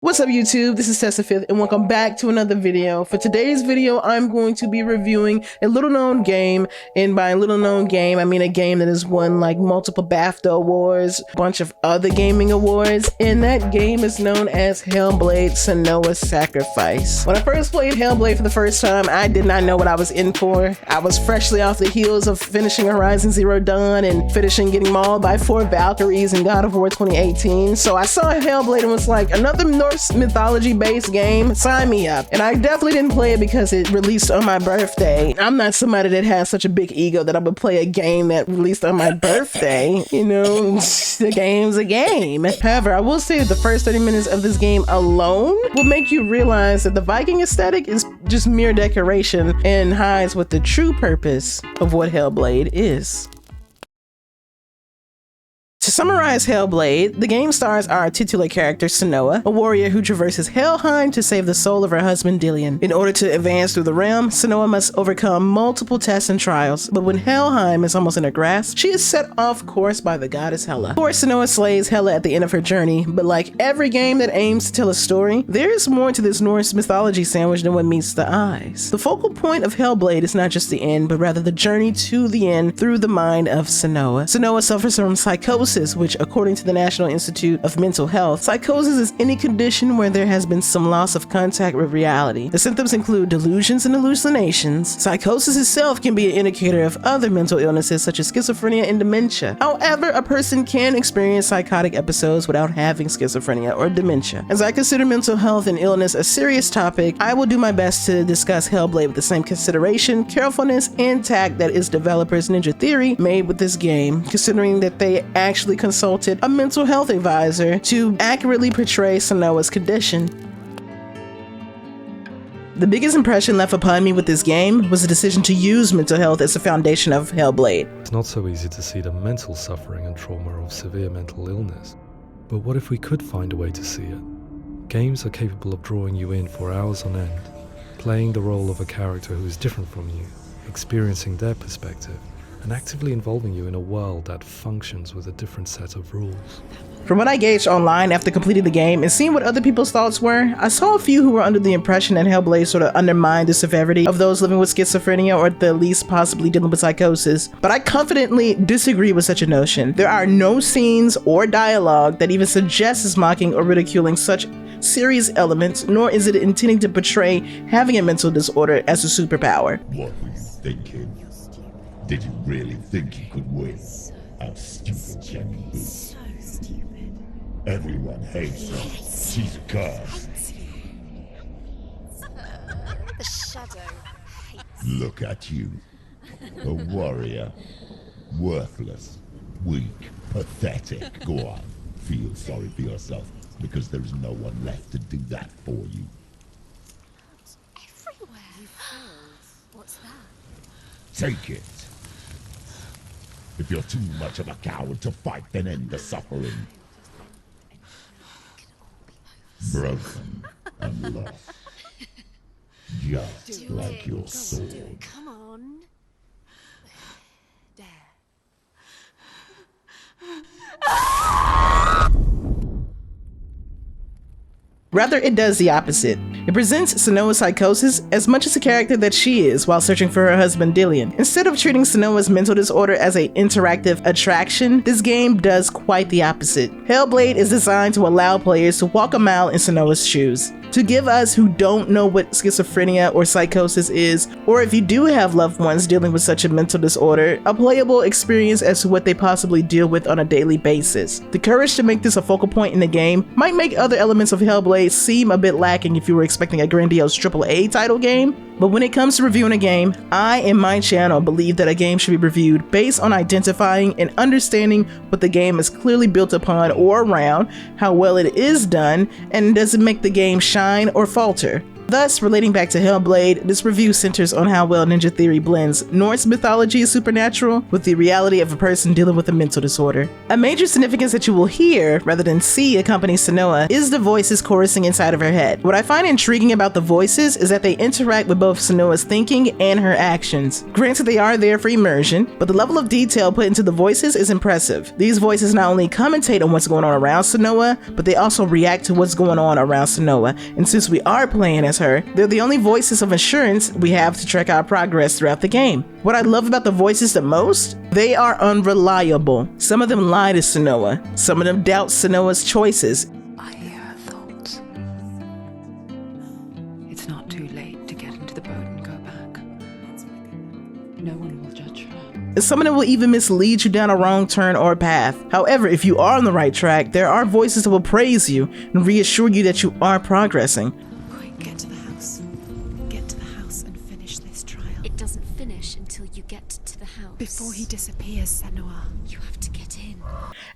What's up YouTube, this is Tessa5th and welcome back to another video. For today's video, I'm going to be reviewing a little known game, and by little known game, I mean a game that has won like multiple BAFTA awards, a bunch of other gaming awards, and that game is known as Hellblade: Senua's Sacrifice. When I first played Hellblade for the first time, I did not know what I was in for. I was freshly off the heels of finishing Horizon Zero Dawn and finishing getting mauled by 4 Valkyries in God of War 2018, so I saw Hellblade and was like, another Norse mythology based game, sign me up. And I definitely didn't play it because it released on my birthday. I'm not somebody that has such a big ego that I would play a game that released on my birthday. You know, the game's a game. However, I will say that the first 30 minutes of this game alone will make you realize that the Viking aesthetic is just mere decoration and hides what the true purpose of what Hellblade is. To summarize Hellblade, the game stars our titular character Senua, a warrior who traverses Helheim to save the soul of her husband Dillion. In order to advance through the realm, Senua must overcome multiple tests and trials, but when Helheim is almost in her grasp, she is set off course by the goddess Hela. Of course, Senua slays Hela at the end of her journey, but like every game that aims to tell a story, there is more to this Norse mythology sandwich than what meets the eyes. The focal point of Hellblade is not just the end, but rather the journey to the end through the mind of Senua. Senua suffers from psychosis, which according to the National Institute of Mental Health, psychosis is any condition where there has been some loss of contact with reality. The symptoms include delusions and hallucinations. Psychosis itself can be an indicator of other mental illnesses such as schizophrenia and dementia. However, a person can experience psychotic episodes without having schizophrenia or dementia. As I consider mental health and illness a serious topic, I will do my best to discuss Hellblade with the same consideration, carefulness, and tact that its developers Ninja Theory made with this game, considering that they actually consulted a mental health advisor to accurately portray Senua's condition. The biggest impression left upon me with this game was the decision to use mental health as the foundation of Hellblade. It's not so easy to see the mental suffering and trauma of severe mental illness, but what if we could find a way to see it? Games are capable of drawing you in for hours on end, playing the role of a character who is different from you, experiencing their perspective, and actively involving you in a world that functions with a different set of rules. From what I gauged online after completing the game and seeing what other people's thoughts were, I saw a few who were under the impression that Hellblade sort of undermined the severity of those living with schizophrenia or at the least possibly dealing with psychosis, but I confidently disagree with such a notion. There are no scenes or dialogue that even suggests mocking or ridiculing such serious elements, nor is it intending to portray having a mental disorder as a superpower. What were you thinking? Did you really think you could win? How stupid can you be? So stupid. Everyone hates her. She's cursed. The shadow hates. Look at you. A warrior. Worthless. Weak. Pathetic. Go on. Feel sorry for yourself, because there is no one left to do that for you. Everywhere. You failed. What's that? Take it. If you're too much of a coward to fight, then end the suffering. Broken and lost. Just like your sword. Come on. There. Rather, it does the opposite. It presents Senua's psychosis as much as a character that she is while searching for her husband Dillion. Instead of treating Senua's mental disorder as an interactive attraction, this game does quite the opposite. Hellblade is designed to allow players to walk a mile in Senua's shoes. To give us who don't know what schizophrenia or psychosis is, or if you do have loved ones dealing with such a mental disorder, a playable experience as to what they possibly deal with on a daily basis. The courage to make this a focal point in the game might make other elements of Hellblade seem a bit lacking if you were expecting a grandiose AAA title game, but when it comes to reviewing a game, I and my channel believe that a game should be reviewed based on identifying and understanding what the game is clearly built upon or around, how well it is done, and does it make the game shine or falter. Thus, relating back to Hellblade, this review centers on how well Ninja Theory blends Norse mythology is supernatural with the reality of a person dealing with a mental disorder. A major significance that you will hear, rather than see, accompany Senua is the voices chorusing inside of her head. What I find intriguing about the voices is that they interact with both Senua's thinking and her actions. Granted, they are there for immersion, but the level of detail put into the voices is impressive. These voices not only commentate on what's going on around Senua, but they also react to what's going on around Senua. And since we are playing as her, they're the only voices of assurance we have to track our progress throughout the game. What I love about the voices the most, they are unreliable. Some of them lie to Senua. Some of them doubt Senua's choices. I hear her thoughts. It's not too late to get into the boat and go back. No one will judge her. Some of them will even mislead you down a wrong turn or path. However, if you are on the right track, there are voices that will praise you and reassure you that you are progressing. Quick, get to the house. Get to the house and finish this trial. It doesn't finish until you get to the house. Before he disappears, Senua. You have to get in.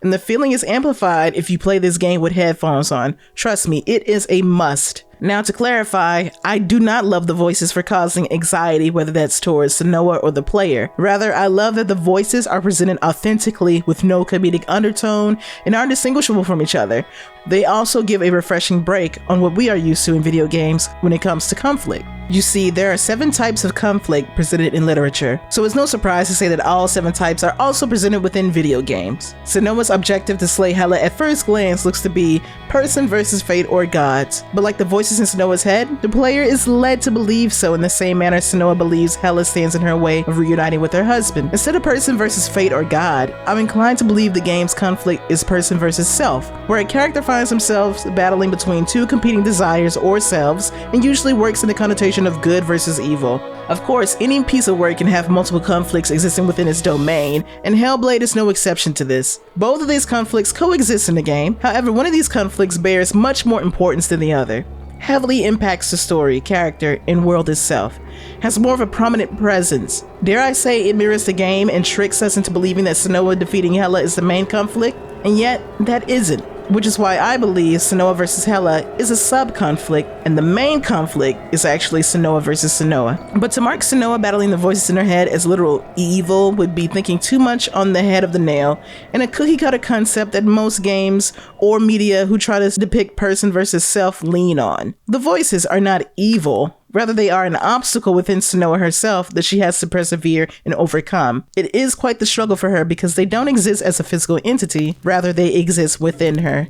And the feeling is amplified if you play this game with headphones on. Trust me, it is a must. Now, to clarify, I do not love the voices for causing anxiety, whether that's towards Senua or the player. Rather, I love that the voices are presented authentically with no comedic undertone and are distinguishable from each other. They also give a refreshing break on what we are used to in video games when it comes to conflict. You see, there are 7 types of conflict presented in literature, so it's no surprise to say that all 7 types are also presented within video games. Senua's objective to slay Hela at first glance looks to be person versus fate or gods, but like the voices in Senua's head, the player is led to believe so in the same manner Senua believes Hela stands in her way of reuniting with her husband. Instead of person versus fate or god, I'm inclined to believe the game's conflict is person versus self, where a character finds themselves battling between 2 competing desires or selves, and usually works in the connotation of good versus evil. Of course, any piece of work can have multiple conflicts existing within its domain, and Hellblade is no exception to this. Both of these conflicts coexist in the game, however, one of these conflicts bears much more importance than the other. Heavily impacts the story, character, and world itself, has more of a prominent presence. Dare I say it mirrors the game and tricks us into believing that Senua defeating Hela is the main conflict, and yet that isn't. Which is why I believe Senua vs. Hela is a sub-conflict, and the main conflict is actually Senua vs. Senua. But to mark Senua battling the voices in her head as literal evil would be thinking too much on the head of the nail, and a cookie-cutter concept that most games or media who try to depict person versus self lean on. The voices are not evil. Rather, they are an obstacle within Senua herself that she has to persevere and overcome. It is quite the struggle for her because they don't exist as a physical entity, rather they exist within her.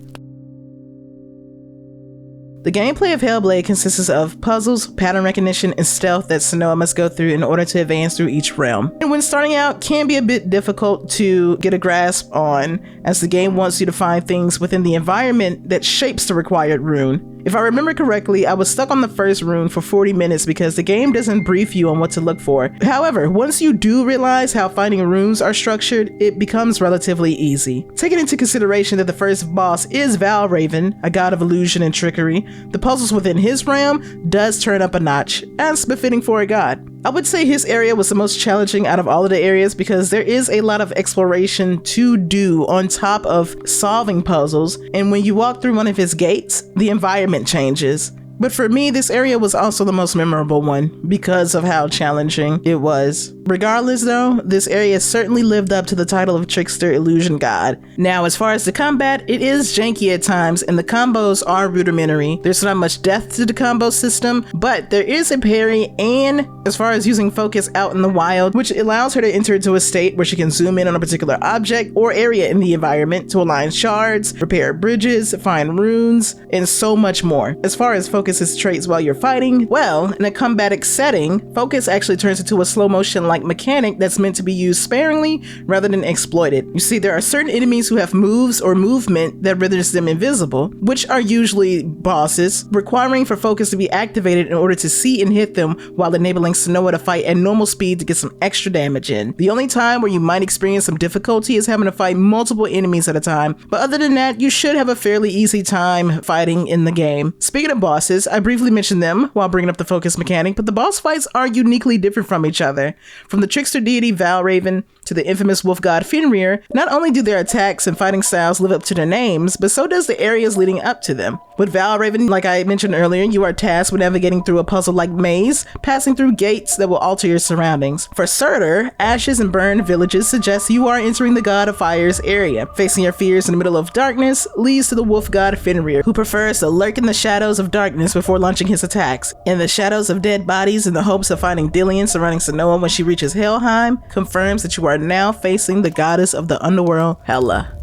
The gameplay of Hellblade consists of puzzles, pattern recognition, and stealth that Senua must go through in order to advance through each realm. And when starting out, can be a bit difficult to get a grasp on, as the game wants you to find things within the environment that shapes the required rune. If I remember correctly, I was stuck on the first rune for 40 minutes because the game doesn't brief you on what to look for. However, once you do realize how finding runes are structured, it becomes relatively easy. Taking into consideration that the first boss is Valraven, a god of illusion and trickery, the puzzles within his realm does turn up a notch, as befitting for a god. I would say his area was the most challenging out of all of the areas because there is a lot of exploration to do on top of solving puzzles, and when you walk through one of his gates, the environment changes. But for me, this area was also the most memorable one because of how challenging it was. Regardless though, this area certainly lived up to the title of Trickster Illusion God. Now, as far as the combat, it is janky at times and the combos are rudimentary. There's not much depth to the combo system, but there is a parry, and as far as using focus out in the wild, which allows her to enter into a state where she can zoom in on a particular object or area in the environment to align shards, repair bridges, find runes, and so much more. As far as focus's traits while you're fighting, well, in a combatic setting, focus actually turns into a slow motion like mechanic that's meant to be used sparingly rather than exploited. You see, there are certain enemies who have moves or movement that renders them invisible, which are usually bosses, requiring for focus to be activated in order to see and hit them while enabling Senua to fight at normal speed to get some extra damage in. The only time where you might experience some difficulty is having to fight multiple enemies at a time, but other than that, you should have a fairly easy time fighting in the game. Speaking of bosses, bosses, I briefly mentioned them while bringing up the focus mechanic, but the boss fights are uniquely different from each other. From the trickster deity Valraven to the infamous wolf god Fenrir, not only do their attacks and fighting styles live up to their names, but so does the areas leading up to them. With Valraven, like I mentioned earlier, you are tasked with navigating through a puzzle-like maze, passing through gates that will alter your surroundings. For Surtur, ashes and burned villages suggest you are entering the god of fire's area. Facing your fears in the middle of darkness leads to the wolf god Fenrir, who prefers to lurk in the shadows of darkness before launching his attacks. In the shadows of dead bodies in the hopes of finding Dillion surrounding Senua when she reaches Helheim confirms that you are now facing the goddess of the underworld, Hela.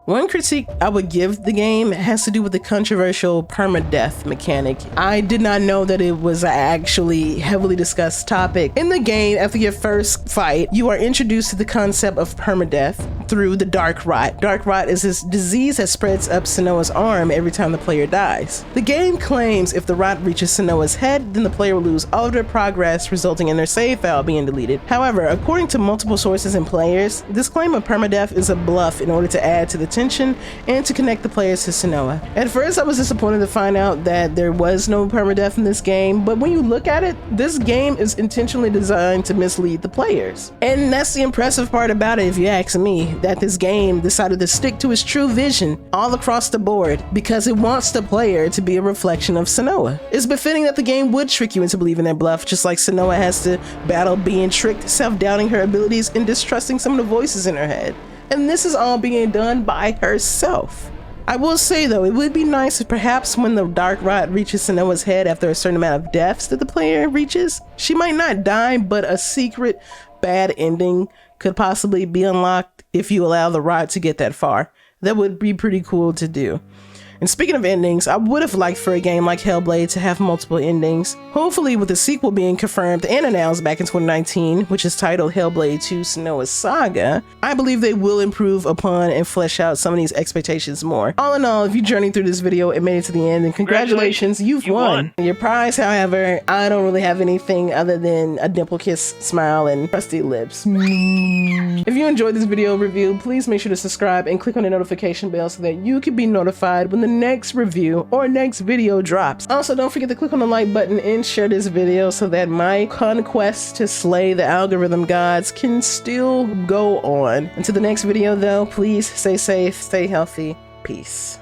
One critique I would give the game has to do with the controversial permadeath mechanic. I did not know that it was an actually heavily discussed topic. In the game, after your first fight, you are introduced to the concept of permadeath through the dark rot. Dark rot is this disease that spreads up Senua's arm every time the player dies. The game claims if the rot reaches Senua's head, then the player will lose all of their progress, resulting in their save file being deleted. However, according to multiple sources and players, this claim of permadeath is a bluff in order to add to the tension and to connect the players to Senua. At first, I was disappointed to find out that there was no permadeath in this game, but when you look at it, this game is intentionally designed to mislead the players. And that's the impressive part about it, if you ask me, that this game decided to stick to its true vision all across the board because it wants the player to be a reflection of Senua. It's befitting that the game would trick you into believing that bluff, just like Senua has to battle being tricked, self-doubting her abilities, and distrusting some of the voices in her head. And this is all being done by herself. I will say though, it would be nice if perhaps when the dark rot reaches Senua's head after a certain amount of deaths that the player reaches, she might not die, but a secret bad ending could possibly be unlocked if you allow the rot to get that far. That would be pretty cool to do. And speaking of endings, I would have liked for a game like Hellblade to have multiple endings. Hopefully with the sequel being confirmed and announced back in 2019, which is titled Hellblade 2 Senua's Saga, I believe they will improve upon and flesh out some of these expectations more. All in all, if you journeyed through this video and made it to the end, then congratulations, you've won. Your prize, however, I don't really have anything other than a dimple kiss smile and crusty lips. If you enjoyed this video review, please make sure to subscribe and click on the notification bell so that you can be notified when the next review or next video drops. Also, don't forget to click on the like button and share this video so that my conquest to slay the algorithm gods can still go on. Until the next video though, please stay safe, stay healthy, peace.